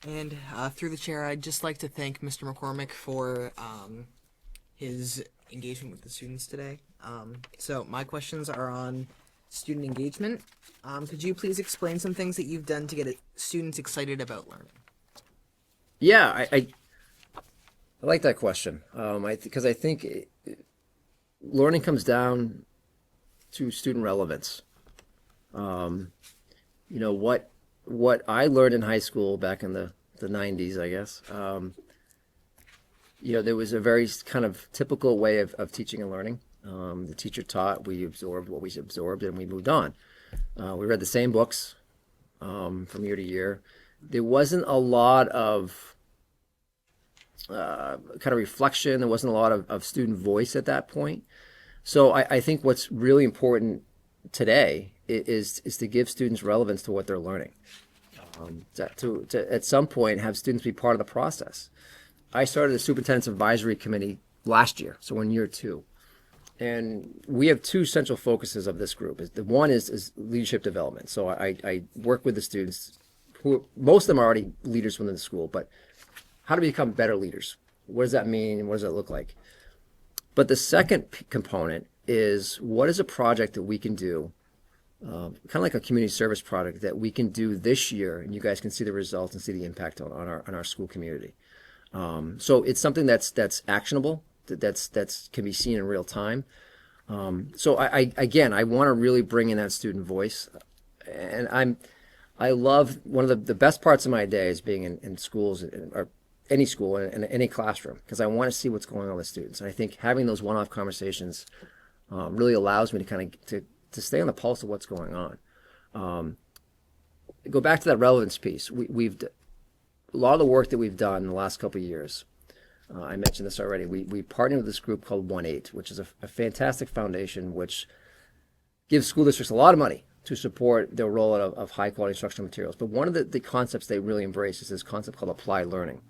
And through the chair, I'd just like to thank Mr. McCormick for his engagement with the students today. So my questions are on student engagement. Could you please explain some things that you've done to get students excited about learning? Yeah, I like that question because I think learning comes down to student relevance. You know, what I learned in high school back in the 90s, I guess, you know, there was a very kind of typical way of teaching and learning. The teacher taught, we absorbed what we absorbed, and we moved on. We read the same books from year to year. There wasn't a lot of kind of reflection. There wasn't a lot of student voice at that point. So I think what's really important today is to give students relevance to what they're learning. To at some point have students be part of the process. I started the Superintendent's Advisory Committee last year, so in year 2. And we have 2 central focuses of this group. The one is leadership development. So I work with the students who, most of them are already leaders within the school, but how to become better leaders. What does that mean? What does that look like? But the second component is, what is a project that we can do, kind of like a community service project that we can do this year, and you guys can see the results and see the impact on our school community. So it's something that's actionable, that's can be seen in real time. So I want to really bring in that student voice, and I love, one of the best parts of my day is being in schools, or any school, in any classroom, because I want to see what's going on with students. And I think having those one-off conversations really allows me to kind of to stay on the pulse of what's going on. Go back to that relevance piece. We've a lot of the work that we've done in the last couple of years. I mentioned this already. We partnered with this group called 1-8, which is a fantastic foundation which gives school districts a lot of money to support their rollout of high-quality instructional materials. But one of the concepts they really embrace is this concept called applied learning.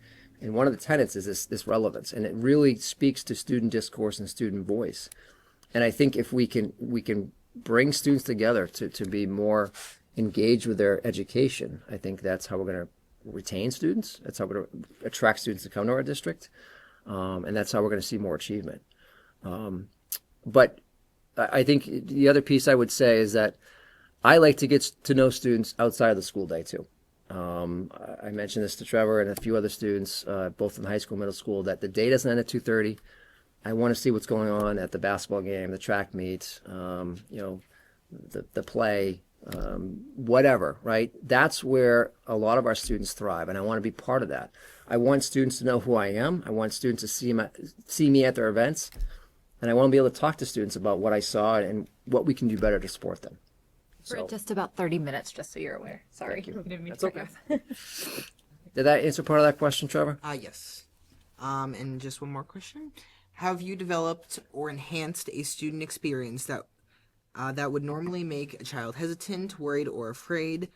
And one of the tenets is this relevance, and it really speaks to student discourse and student voice. And I think if we can bring students together to be more engaged with their education, I think that's how we're going to retain students. That's how we're going to attract students to come to our district, and that's how we're going to see more achievement. But I think the other piece I would say is that I like to get to know students outside of the school day too. I mentioned this to Trevor and a few other students, both in high school and middle school, that the day doesn't end at 2:30. I want to see what's going on at the basketball game, the track meet, the play, whatever, right? That's where a lot of our students thrive, and I want to be part of that. I want students to know who I am. I want students to see me at their events, and I want to be able to talk to students about what I saw and what we can do better to support them. We're at just about 30 minutes, just so you're aware. Sorry. Thank you. We didn't mean That's to okay. cut you off. Did that answer part of that question, Trevor? Yes. And just one more question. Have you developed or enhanced a student experience that would normally make a child hesitant, worried, or afraid,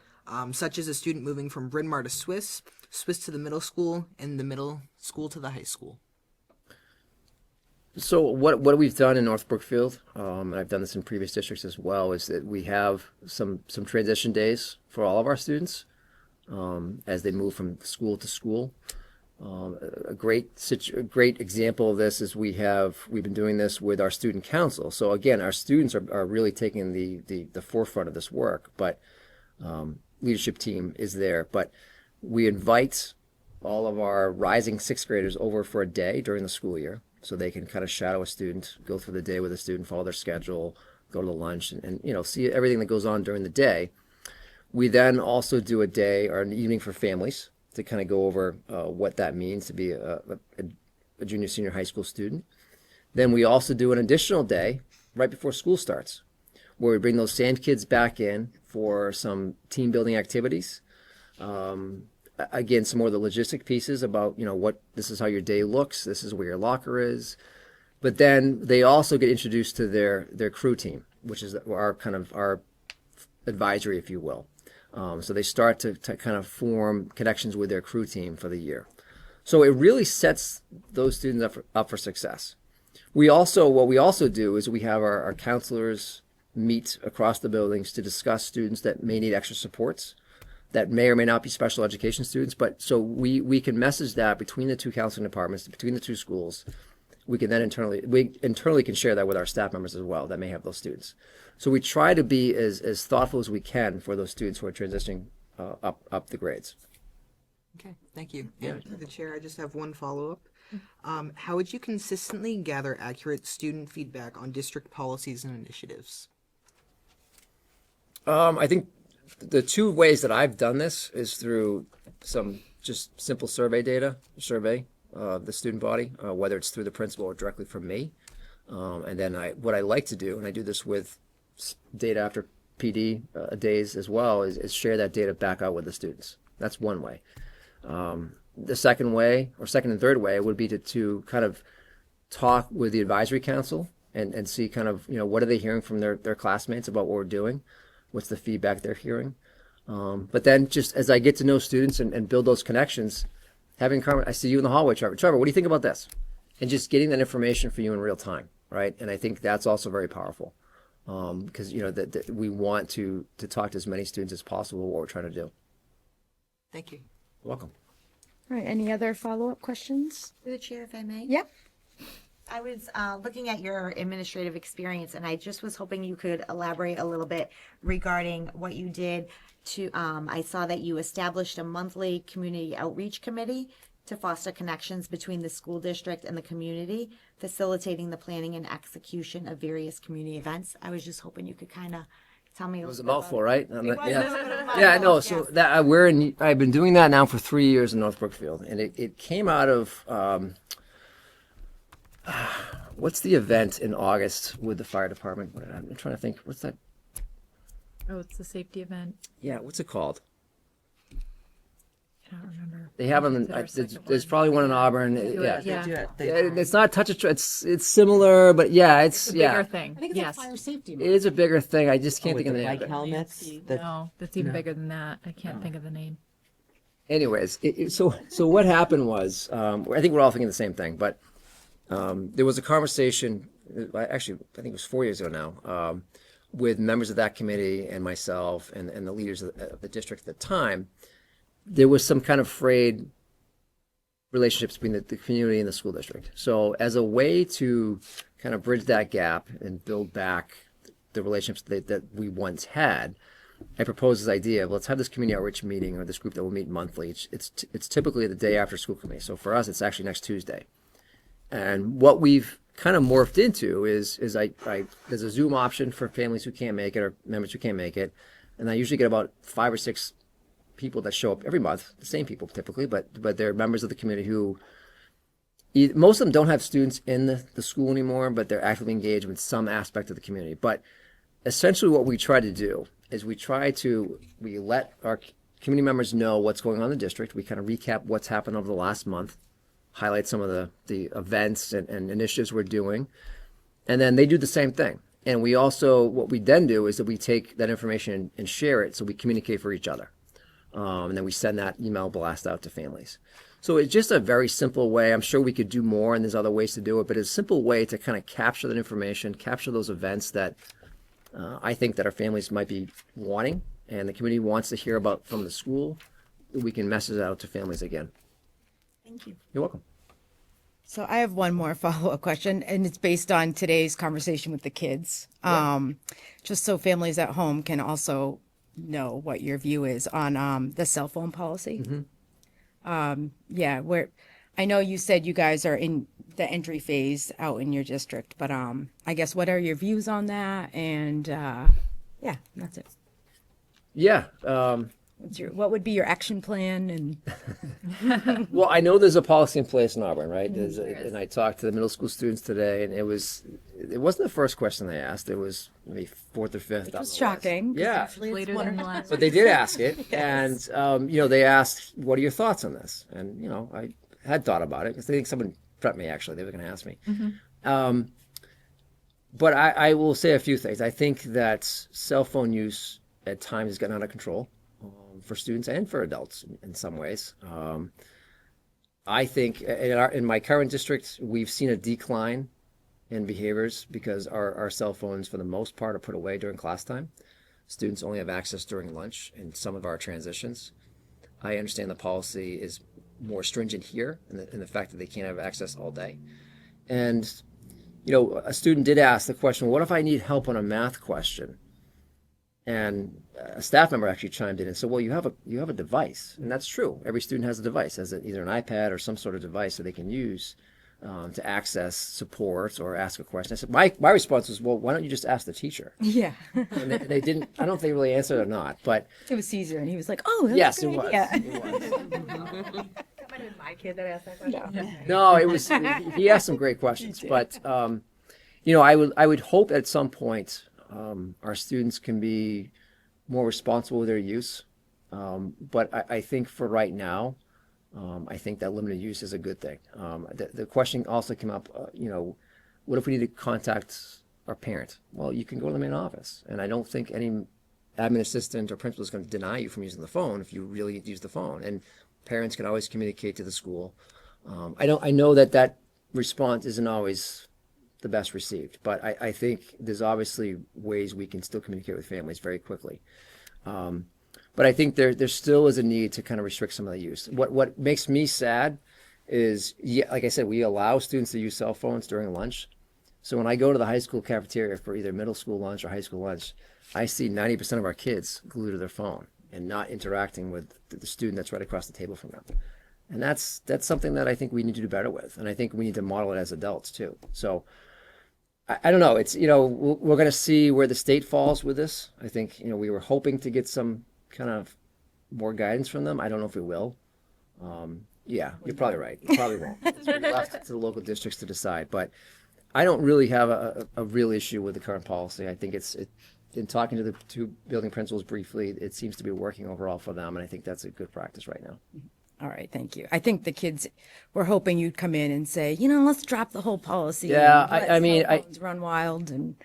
such as a student moving from Bryn Mawr to Swiss to the middle school, and the middle school to the high school? So what we've done in North Brookfield, and I've done this in previous districts as well, is that we have some transition days for all of our students as they move from school to school. A great example of this is we've been doing this with our student council. So again, our students are really taking the forefront of this work, but leadership team is there. But we invite all of our rising 6th graders over for a day during the school year, so they can kind of shadow a student, go through the day with a student, follow their schedule, go to the lunch, and see everything that goes on during the day. We then also do a day or an evening for families to kind of go over what that means to be a junior, senior high school student. Then we also do an additional day right before school starts, where we bring those same kids back in for some team building activities. Again, some more of the logistic pieces about, this is how your day looks, this is where your locker is. But then they also get introduced to their crew team, which is our advisory, if you will. So they start to kind of form connections with their crew team for the year. So it really sets those students up for success. What we also do is we have our counselors meet across the buildings to discuss students that may need extra supports, that may or may not be special education students. But so we can message that between the 2 counseling departments, between the 2 schools. We can then internally can share that with our staff members as well that may have those students. So we try to be as thoughtful as we can for those students who are transitioning up the grades. Okay, thank you. And through the chair, I just have one follow-up. How would you consistently gather accurate student feedback on district policies and initiatives? I think the two ways that I've done this is through some just simple survey of the student body, whether it's through the principal or directly from me. And then what I like to do, and I do this with data after PD days as well, is share that data back out with the students. That's one way. The second way, or second and third way, would be to kind of talk with the advisory council and see kind of, what are they hearing from their classmates about what we're doing? What's the feedback they're hearing? But then just as I get to know students and build those connections, I see you in the hallway, Trevor. Trevor, what do you think about this? And just getting that information for you in real time, right? And I think that's also very powerful because, that we want to talk to as many students as possible what we're trying to do. Thank you. You're welcome. All right, any other follow-up questions? Through the chair, if I may? Yep. I was looking at your administrative experience, and I just was hoping you could elaborate a little bit regarding what you did to, I saw that you established a monthly community outreach committee to foster connections between the school district and the community, facilitating the planning and execution of various community events. I was just hoping you could kind of tell me a It was a little bit mouthful, about right? it. Yeah, I know. So that I've been doing that now for 3 years in North Brookfield, and it came out of what's the event in August with the fire department? I'm trying to think. What's that? Oh, it's a safety event. Yeah, what's it called? I don't remember. They have them. There's probably one in Auburn. Yeah. Yeah. It's not touch a. It's similar, but yeah, it's Bigger thing. I think it's Yes. a fire safety. It is a bigger thing. I just can't With think of the the name. bike of it. helmets. No, that's even bigger than that. I can't think of the name. Anyways, so what happened was, I think we're all thinking the same thing, but there was a conversation. Actually, I think it was 4 years ago now, with members of that committee and myself and the leaders of the district at the time. There was some kind of frayed relationships between the community and the school district. So as a way to kind of bridge that gap and build back the relationships that we once had, I proposed this idea of let's have this community outreach meeting or this group that will meet monthly. It's typically the day after school committee. So for us, it's actually next Tuesday. And what we've kind of morphed into is there's a Zoom option for families who can't make it or members who can't make it. And I usually get about 5 or 6 people that show up every month, the same people typically, but they're members of the community who, most of them don't have students in the school anymore, but they're actively engaged with some aspect of the community. But essentially what we try to do is we let our community members know what's going on in the district. We kind of recap what's happened over the last month, highlight some of the events and initiatives we're doing, and then they do the same thing. And we also, what we then do is that we take that information and share it so we communicate for each other. And then we send that email blast out to families. So it's just a very simple way. I'm sure we could do more and there's other ways to do it, but it's a simple way to kind of capture that information, capture those events that I think that our families might be wanting and the community wants to hear about from the school. We can message it out to families again. Thank you. You're welcome. So I have one more follow-up question, and it's based on today's conversation with the kids. Just so families at home can also know what your view is on the cell phone policy. Where I know you said you guys are in the entry phase out in your district, but I guess what are your views on that? And that's it. Yeah. What would be your action plan? And Well, I know there's a policy in place in Auburn, right? And I talked to the middle school students today, and it wasn't the first question they asked. It was maybe fourth or fifth. it was shocking. 'cause Yeah. usually it's Later one than or- the last. But they did ask it, and they asked, "What are your thoughts on this?" And I had thought about it because I think someone prepped me. Actually, they were going to ask me. But I will say a few things. I think that cell phone use at times has gotten out of control for students and for adults in some ways. I think in my current district, we've seen a decline in behaviors because our cell phones, for the most part, are put away during class time. Students only have access during lunch in some of our transitions. I understand the policy is more stringent here in the fact that they can't have access all day. And, a student did ask the question, what if I need help on a math question? And a staff member actually chimed in and said, well, you have a device. And that's true. Every student has a device, has either an iPad or some sort of device that they can use to access support or ask a question. I said, my response was, well, why don't you just ask the teacher? Yeah. And they didn't, I don't know if they really answered or not, but It was Caesar, and he was like, "Oh, that's yes, a it good was. idea." It was. That might have been my kid that asked that question. No, it was, he asked some great questions, but, I would hope at some point our students can be more responsible with their use. But I think for right now, I think that limited use is a good thing. The question also came up, what if we need to contact our parent? Well, you can go to the main office, and I don't think any admin assistant or principal is going to deny you from using the phone if you really need to use the phone. And parents can always communicate to the school. I know that response isn't always the best received, but I think there's obviously ways we can still communicate with families very quickly. But I think there still is a need to kind of restrict some of the use. What makes me sad is, like I said, we allow students to use cell phones during lunch. So when I go to the high school cafeteria for either middle school lunch or high school lunch, I see 90% of our kids glued to their phone and not interacting with the student that's right across the table from them. And that's something that I think we need to do better with. And I think we need to model it as adults too. So I don't know. It's, we're going to see where the state falls with this. I think, we were hoping to get some kind of more guidance from them. I don't know if we will. Yeah, you're probably right. You probably won't. It's left to the local districts to decide. But I don't really have a real issue with the current policy. I think in talking to the two building principals briefly, it seems to be working overall for them. And I think that's a good practice right now. All right, thank you. I think the kids were hoping you'd come in and say, let's drop the whole policy. Yeah, and let I mean, cell phones run wild and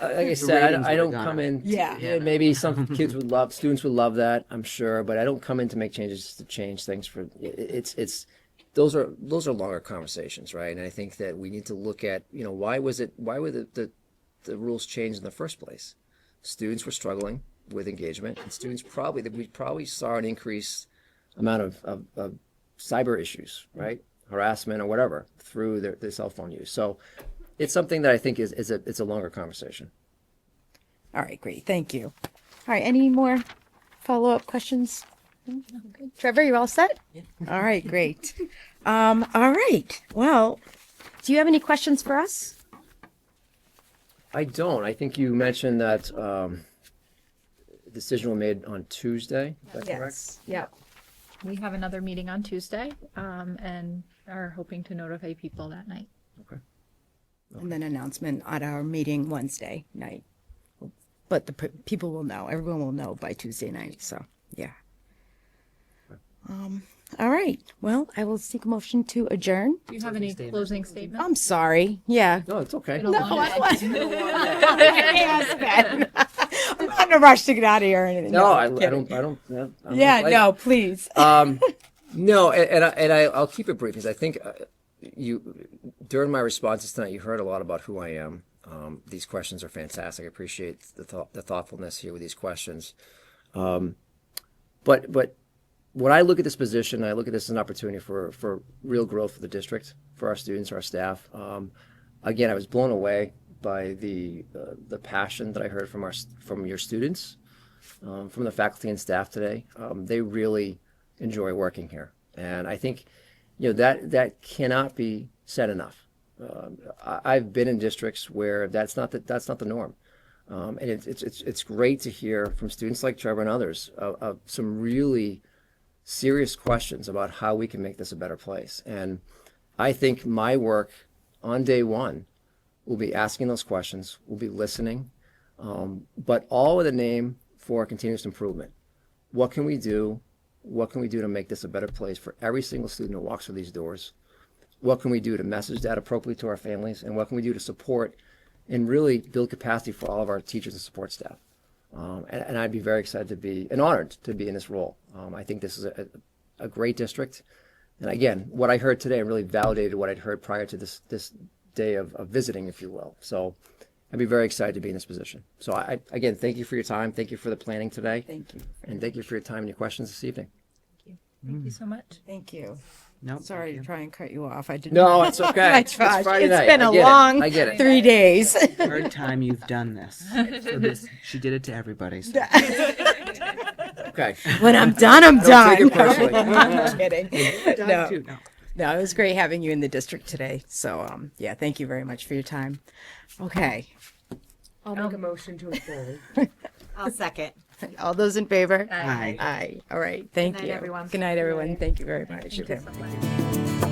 like I said, ratings I don't would've gone come up. in. Yeah. Maybe some students would love that, I'm sure, but I don't come in to make changes to change things for. It's those are longer conversations, right? And I think that we need to look at, why were the rules changed in the first place? Students were struggling with engagement, and we probably saw an increased amount of cyber issues, right? Harassment or whatever through their cell phone use. So it's something that I think it's a longer conversation. all right, great, thank you. All right, any more follow-up questions? Trevor, you all set? Yeah. All right, great. All right, well, do you have any questions for us? I don't. I think you mentioned that decision was made on Tuesday. Is that correct? Yep. We have another meeting on Tuesday, and are hoping to notify people that night. Okay. And then announcement at our meeting Wednesday night. But the people will know, everyone will know by Tuesday night, so, yeah. All right, well, I will seek a motion to adjourn. Do you have any closing statements? I'm sorry, yeah. No, it's okay. No, I wasn't. Yes, Ben. I'm not in a rush to get out of here or anything. No, I I'm kidding. don't. Yeah, no, please. No, and I'll keep it brief because I think during my responses tonight, you heard a lot about who I am. These questions are fantastic. I appreciate the thoughtfulness here with these questions. But when I look at this position, I look at this as an opportunity for real growth for the district, for our students, our staff. Again, I was blown away by the passion that I heard from your students, from the faculty and staff today. They really enjoy working here, and I think that cannot be said enough. I've been in districts where that's not the norm, and it's great to hear from students like Trevor and others of some really serious questions about how we can make this a better place. And I think my work on day one will be asking those questions, we'll be listening, but all with a name for continuous improvement. What can we do? What can we do to make this a better place for every single student who walks through these doors? What can we do to message that appropriately to our families? And what can we do to support and really build capacity for all of our teachers and support staff? And I'd be very excited to be, and honored to be in this role. I think this is a great district. And again, what I heard today really validated what I'd heard prior to this day of visiting, if you will. So I'd be very excited to be in this position. So again, thank you for your time. Thank you for the planning today. Thank you. And thank you for your time and your questions this evening. Thank you so much. Thank you. Nope. Sorry to try and cut you off. I didn't. No, it's okay. My It's gosh, Friday it's night. been I a get it. long I get it. 3 days. Third time you've done this. So this she did it to everybody. So. Okay. When I'm done, I'm Don't done. take it personally. I'm kidding. Done No. too. No. No, it was great having you in the district today. So, yeah, thank you very much for your time. Okay. I'll make a motion to adjourn. I'll second. All those in favor? Aye. Aye. All right. Thank Good night, you. everyone. Good night, everyone. Thank you very much. Thank you so much.